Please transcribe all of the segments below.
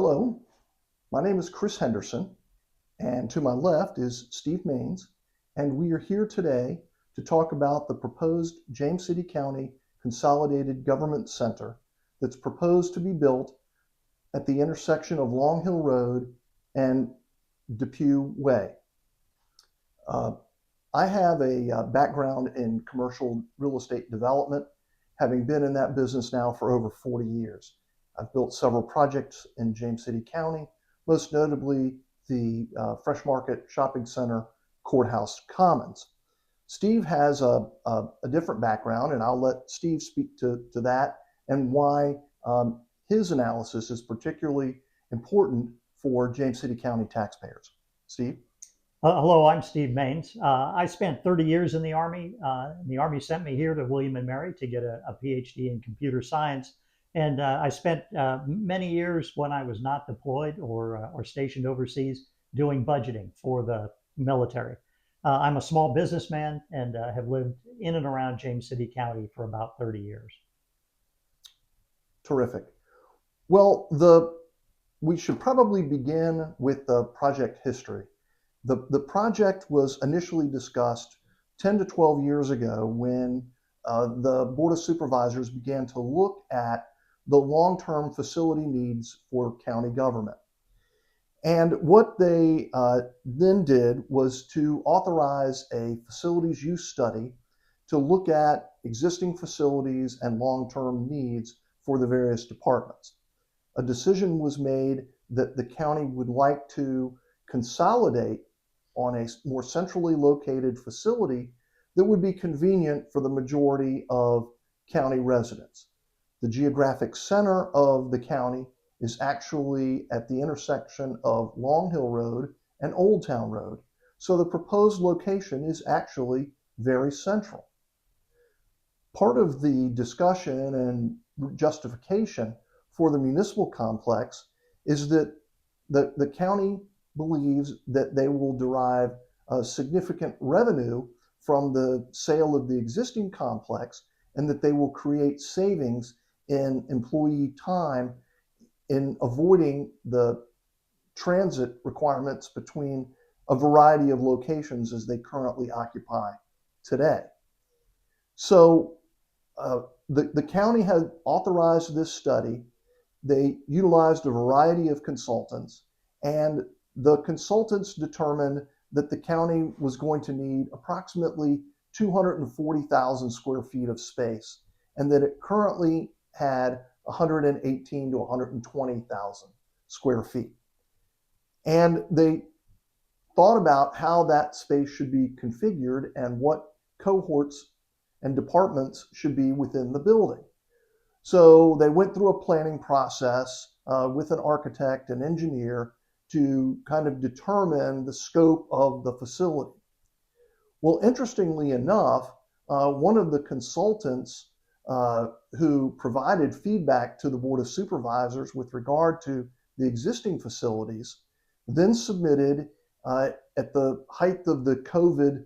Hello, my name is Chris Henderson, and to my left is Steve Mains, and we are here today to talk about the proposed James City County Consolidated Government Center that's proposed to be built at the intersection of Longhill Road and DePue Way. I have a background in commercial real estate development, having been in that business now for over 40 years. I've built several projects in James City County, most notably the Fresh Market Shopping Center Courthouse Commons. Steve has a different background, and I'll let Steve speak to that and why his analysis is particularly important for James City County taxpayers. Steve? Hello, I'm Steve Mains. I spent 30 years in the Army. The Army sent me here to William and Mary to get a PhD in computer science. And I spent many years when I was not deployed or stationed overseas doing budgeting for the military. I'm a small businessman and have lived in and around James City County for about 30 years. Terrific. Well, we should probably begin with the project history. The project was initially discussed 10 to 12 years ago when the Board of Supervisors began to look at the long-term facility needs for county government. And what they then did was to authorize a facilities use study to look at existing facilities and long-term needs for the various departments. A decision was made that the county would like to consolidate on a more centrally located facility that would be convenient for the majority of county residents. The geographic center of the county is actually at the intersection of Longhill Road and Old Town Road, so the proposed location is actually very central. Part of the discussion and justification for the municipal complex is that the county believes that they will derive significant revenue from the sale of the existing complex and that they will create savings in employee time in avoiding the transit requirements between a variety of locations as they currently occupy today. So the county had authorized this study. They utilized a variety of consultants, and the consultants determined that the county was going to need approximately 240,000 square feet of space, and that it currently had 118 to 120,000 square feet. And they thought about how that space should be configured and what cohorts and departments should be within the building. So they went through a planning process with an architect and engineer to kind of determine the scope of the facility. Well, interestingly enough, one of the consultants who provided feedback to the Board of Supervisors with regard to the existing facilities then submitted, at the height of the COVID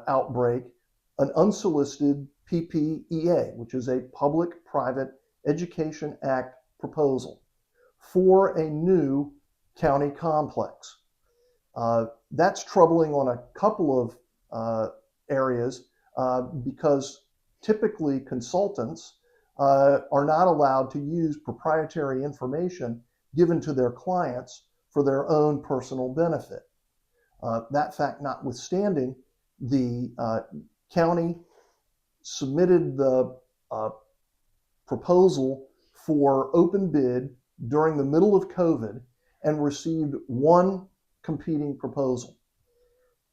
outbreak, an unsolicited PPEA, which is a Public-Private Education Act proposal for a new county complex. That's troubling on a couple of areas because typically consultants are not allowed to use proprietary information given to their clients for their own personal benefit. That fact notwithstanding, the county submitted the proposal for open bid during the middle of COVID and received one competing proposal.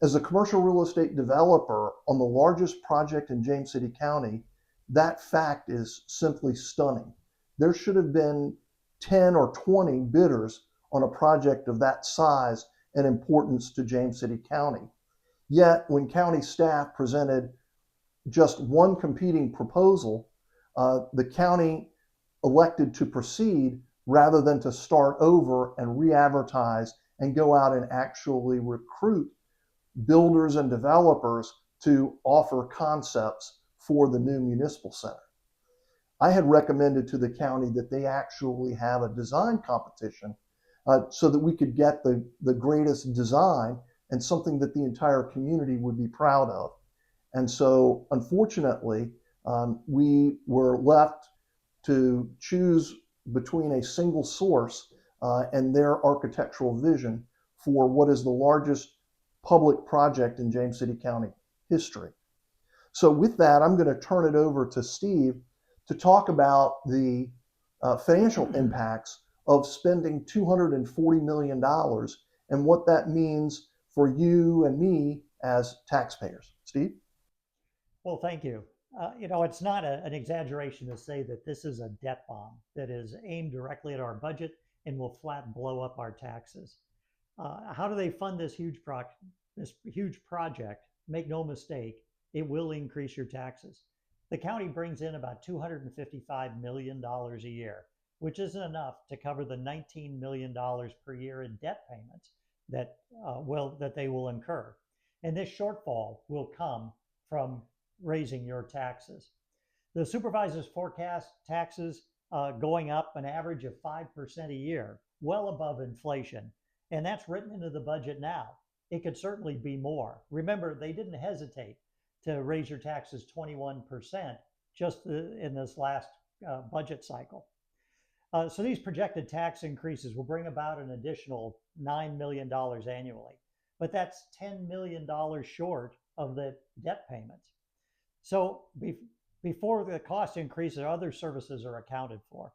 As a commercial real estate developer on the largest project in James City County, that fact is simply stunning. There should have been 10 or 20 bidders on a project of that size and importance to James City County. Yet, when county staff presented just one competing proposal, the county elected to proceed rather than to start over and re-advertise and go out and actually recruit builders and developers to offer concepts for the new municipal center. I had recommended to the county that they actually have a design competition so that we could get the greatest design and something that the entire community would be proud of. And so, unfortunately, we were left to choose between a single source and their architectural vision for what is the largest public project in James City County history. So, with that, I'm going to turn it over to Steve to talk about the financial impacts of spending $240 million and what that means for you and me as taxpayers. Steve? Well, thank you. It's not an exaggeration to say that this is a debt bomb that is aimed directly at our budget and will flat blow up our taxes. How do they fund this huge project? Make no mistake, it will increase your taxes. The county brings in about $255 million a year, which isn't enough to cover the $19 million per year in debt payments that they will incur. And this shortfall will come from raising your taxes. The supervisors forecast taxes going up an average of 5% a year, well above inflation. And that's written into the budget now. It could certainly be more. Remember, they didn't hesitate to raise your taxes 21% just in this last budget cycle. So these projected tax increases will bring about an additional $9 million annually. But that's $10 million short of the debt payments. So before the cost increases, other services are accounted for.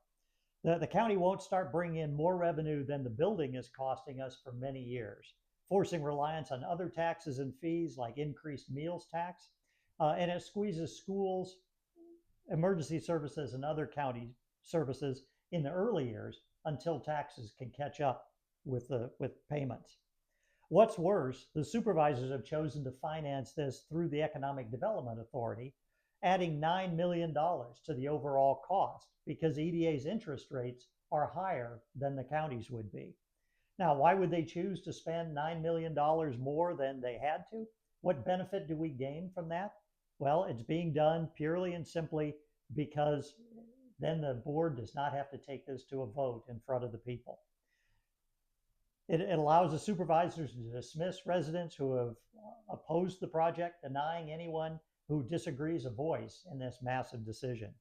The county won't start bringing in more revenue than the building is costing us for many years, forcing reliance on other taxes and fees like increased meals tax. And it squeezes schools, emergency services, and other county services in the early years until taxes can catch up with payments. What's worse, the supervisors have chosen to finance this through the Economic Development Authority, adding $9 million to the overall cost because EDA's interest rates are higher than the county's would be. Now, why would they choose to spend $9 million more than they had to? What benefit do we gain from that? Well, it's being done purely and simply because then the board does not have to take this to a vote in front of the people. It allows the supervisors to dismiss residents who have opposed the project, denying anyone who disagrees a voice in this massive decision.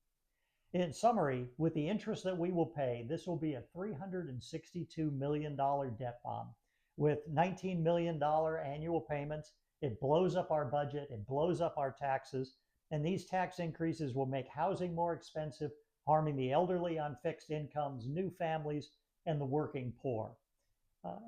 In summary, with the interest that we will pay, this will be a $362 million debt bomb with $19 million annual payments. It blows up our budget, it blows up our taxes, and these tax increases will make housing more expensive, harming the elderly on fixed incomes, new families, and the working poor.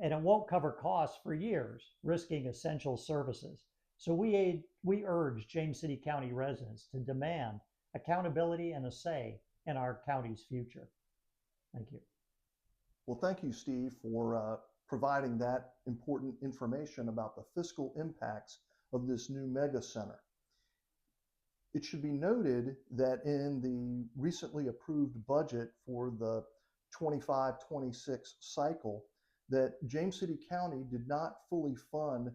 And it won't cover costs for years, risking essential services. So we urge James City County residents to demand accountability and a say in our county's future. Thank you. Well, thank you, Steve, for providing that important information about the fiscal impacts of this new mega center. It should be noted that in the recently approved budget for the 25-26 cycle, that James City County did not fully fund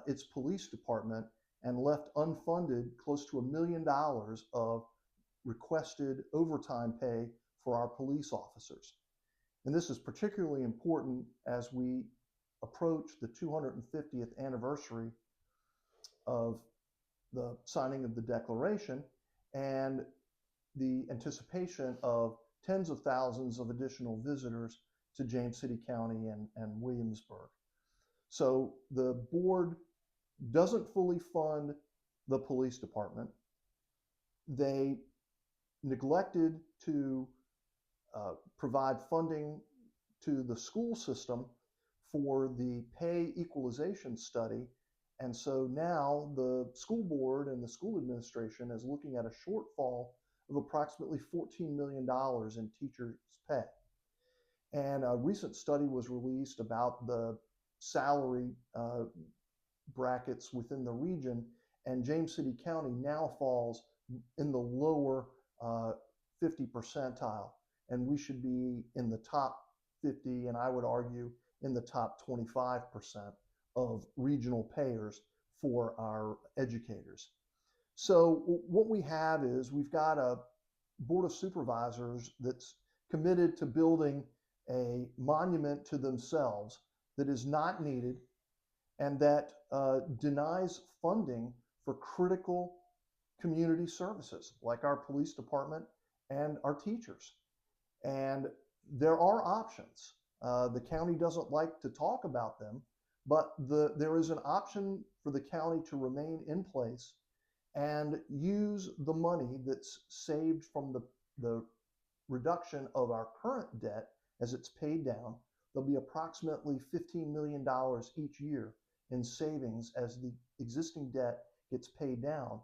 its police department and left unfunded close to $1 million of requested overtime pay for our police officers. And this is particularly important as we approach the 250th anniversary of the signing of the Declaration and the anticipation of tens of thousands of additional visitors to James City County and Williamsburg. So the board doesn't fully fund the police department. They neglected to provide funding to the school system for the pay equalization study. And so now the school board and the school administration is looking at a shortfall of approximately $14 million in teachers' pay. And a recent study was released about the salary brackets within the region, and James City County now falls in the lower 50 percentile, and we should be in the top 50, and I would argue in the top 25% of regional payers for our educators. So what we have is we've got a Board of Supervisors that's committed to building a monument to themselves that is not needed and that denies funding for critical community services like our police department and our teachers. And there are options. The county doesn't like to talk about them, but there is an option for the county to remain in place and use the money that's saved from the reduction of our current debt as it's paid down. There'll be approximately $15 million each year in savings as the existing debt gets paid down.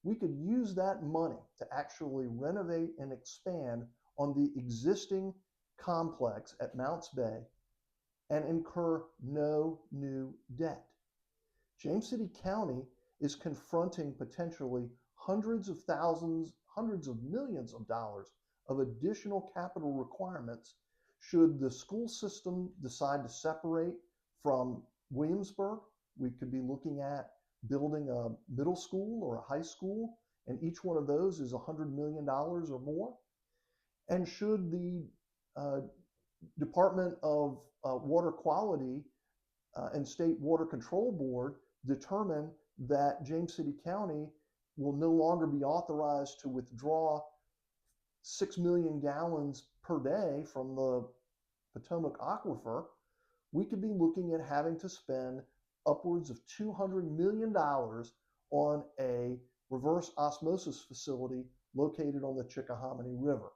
We could use that money to actually renovate and expand on the existing complex at Mounts Bay and incur no new debt. James City County is confronting potentially hundreds of thousands, hundreds of millions of dollars of additional capital requirements should the school system decide to separate from Williamsburg. We could be looking at building a middle school or a high school, and each one of those is $100 million or more. And should the Department of Water Quality and State Water Control Board determine that James City County will no longer be authorized to withdraw 6 million gallons per day from the Potomac Aquifer, we could be looking at having to spend upwards of $200 million on a reverse osmosis facility located on the Chickahominy River.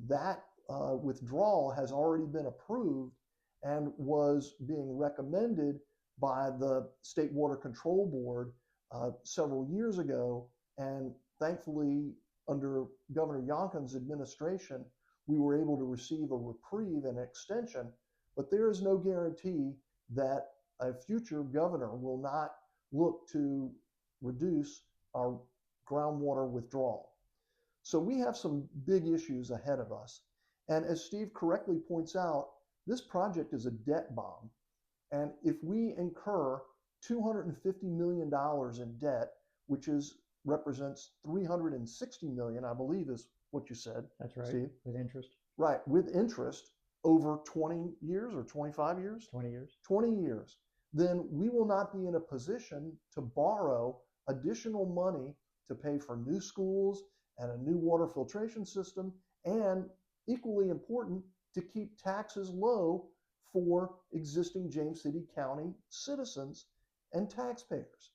That withdrawal has already been approved and was being recommended by the State Water Control Board several years ago. And thankfully, under Governor Youngkin's administration, we were able to receive a reprieve and extension. But there is no guarantee that a future governor will not look to reduce our groundwater withdrawal. So we have some big issues ahead of us. And as Steve correctly points out, this project is a debt bomb. And if we incur $250 million in debt, which represents $360 million, I believe is what you said. That's right. Steve. With interest. Right, with interest over 20 years or 25 years? 20 years. 20 years. Then we will not be in a position to borrow additional money to pay for new schools and a new water filtration system, and equally important, to keep taxes low for existing James City County citizens and taxpayers.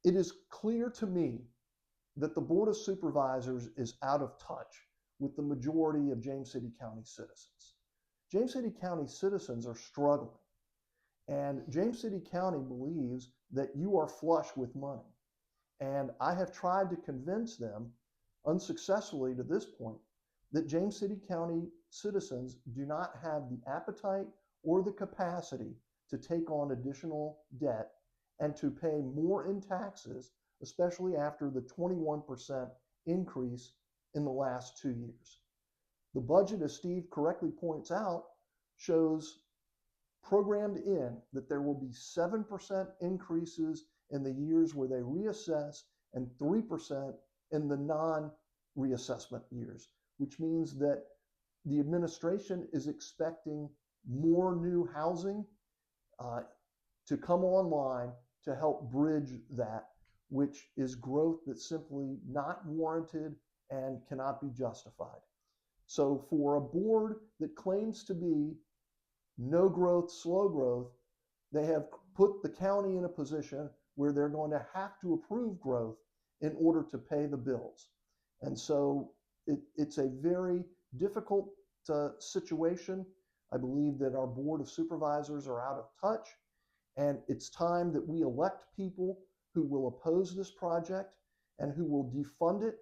It is clear to me that the Board of Supervisors is out of touch with the majority of James City County citizens. James City County citizens are struggling, and James City County believes that you are flush with money. And I have tried to convince them, unsuccessfully to this point, that James City County citizens do not have the appetite or the capacity to take on additional debt and to pay more in taxes, especially after the 21% increase in the last 2 years. The budget, as Steve correctly points out, shows programmed in that there will be 7% increases in the years where they reassess and 3% in the non-reassessment years, which means that the administration is expecting more new housing to come online to help bridge that, which is growth that's simply not warranted and cannot be justified. So for a board that claims to be no growth, slow growth, they have put the county in a position where they're going to have to approve growth in order to pay the bills. And so it's a very difficult situation. I believe that our Board of Supervisors are out of touch, and it's time that we elect people who will oppose this project and who will defund it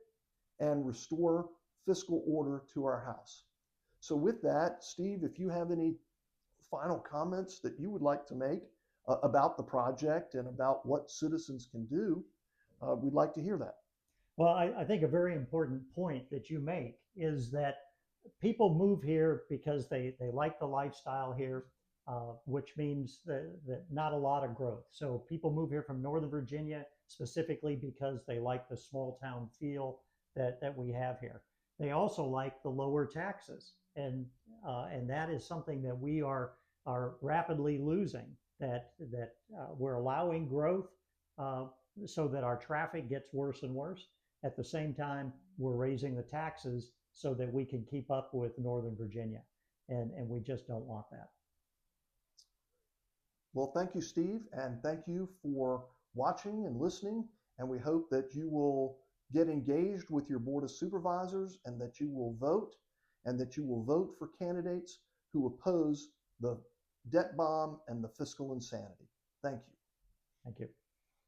and restore fiscal order to our house. So with that, Steve, if you have any final comments that you would like to make about the project and about what citizens can do, we'd like to hear that. Well, I think a very important point that you make is that people move here because they like the lifestyle here, which means that not a lot of growth. So people move here from Northern Virginia specifically because they like the small town feel. that we have here. They also like the lower taxes, and that is something that we are rapidly losing. That we're allowing growth so that our traffic gets worse and worse. At the same time, we're raising the taxes so that we can keep up with Northern Virginia, and we just don't want that. Well, thank you, Steve, and thank you for watching and listening. And we hope that you will get engaged with your Board of Supervisors and that you will vote and that you will vote for candidates who oppose the debt bomb and the fiscal insanity. Thank you. Thank you.